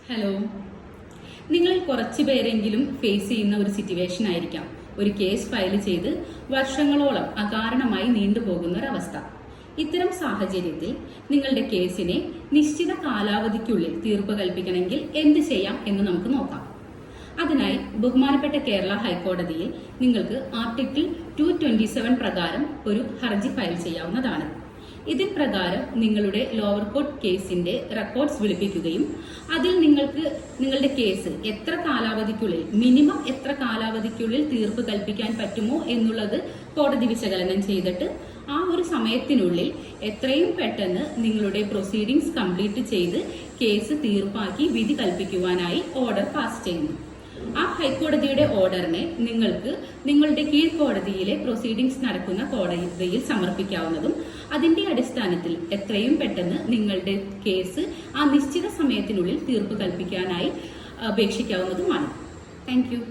Hello, നിങ്ങളിൽ കുറച്ചു പേരെങ്കിലും ഫേസ് ചെയ്യുന്ന ഒരു സിറ്റുവേഷൻ ആയിരിക്കാം ഒരു കേസ് ഫയൽ ചെയ്ത് വർഷങ്ങളോളം അകാരണമായി നീണ്ടുപോകുന്ന ഒരവസ്ഥ. ഇത്തരം സാഹചര്യത്തിൽ നിങ്ങളുടെ കേസിനെ നിശ്ചിത കാലാവധിക്കുള്ളിൽ തീർപ്പ് കൽപ്പിക്കണമെങ്കിൽ എന്ത് ചെയ്യാം എന്ന് നമുക്ക് നോക്കാം. അതിനായി ബഹുമാനപ്പെട്ട കേരള ഹൈക്കോടതിയിൽ നിങ്ങൾക്ക് ആർട്ടിക്കിൾ 227 പ്രകാരം ഒരു ഹർജി ഫയൽ ചെയ്യാവുന്നതാണ്. ഇതിൽ പ്രകാരം നിങ്ങളുടെ ലോവർ കോർട്ട് കേസിന്റെ റെക്കോർഡ്സ് വിളിപ്പിക്കുകയും അതിൽ നിങ്ങളുടെ കേസ് എത്ര കാലാവധിക്കുള്ളിൽ മിനിമം എത്ര കാലാവധിക്കുള്ളിൽ തീർപ്പ് കൽപ്പിക്കാൻ പറ്റുമോ എന്നുള്ളത് കോടതി വിശകലനം ചെയ്തിട്ട് ആ ഒരു സമയത്തിനുള്ളിൽ എത്രയും പെട്ടെന്ന് നിങ്ങളുടെ പ്രൊസീഡിങ്സ് കംപ്ലീറ്റ് ചെയ്ത് കേസ് തീർപ്പാക്കി വിധി കൽപ്പിക്കുവാനായി ഓർഡർ പാസ് ചെയ്യുന്നു. ആ ഹൈക്കോടതിയുടെ ഓർഡറിനെ നിങ്ങൾക്ക് നിങ്ങളുടെ കീഴ്ക്കോടതിയിലെ പ്രൊസീഡിങ്സ് നടക്കുന്ന കോടതിയിൽ സമർപ്പിക്കാവുന്നതും അതിന്റെ അടിസ്ഥാനത്തിൽ എത്രയും പെട്ടെന്ന് നിങ്ങളുടെ കേസ് ആ നിശ്ചിത സമയത്തിനുള്ളിൽ തീർപ്പ് കൽപ്പിക്കാനായി അപേക്ഷിക്കാവുന്നതുമാണ്. Thank you.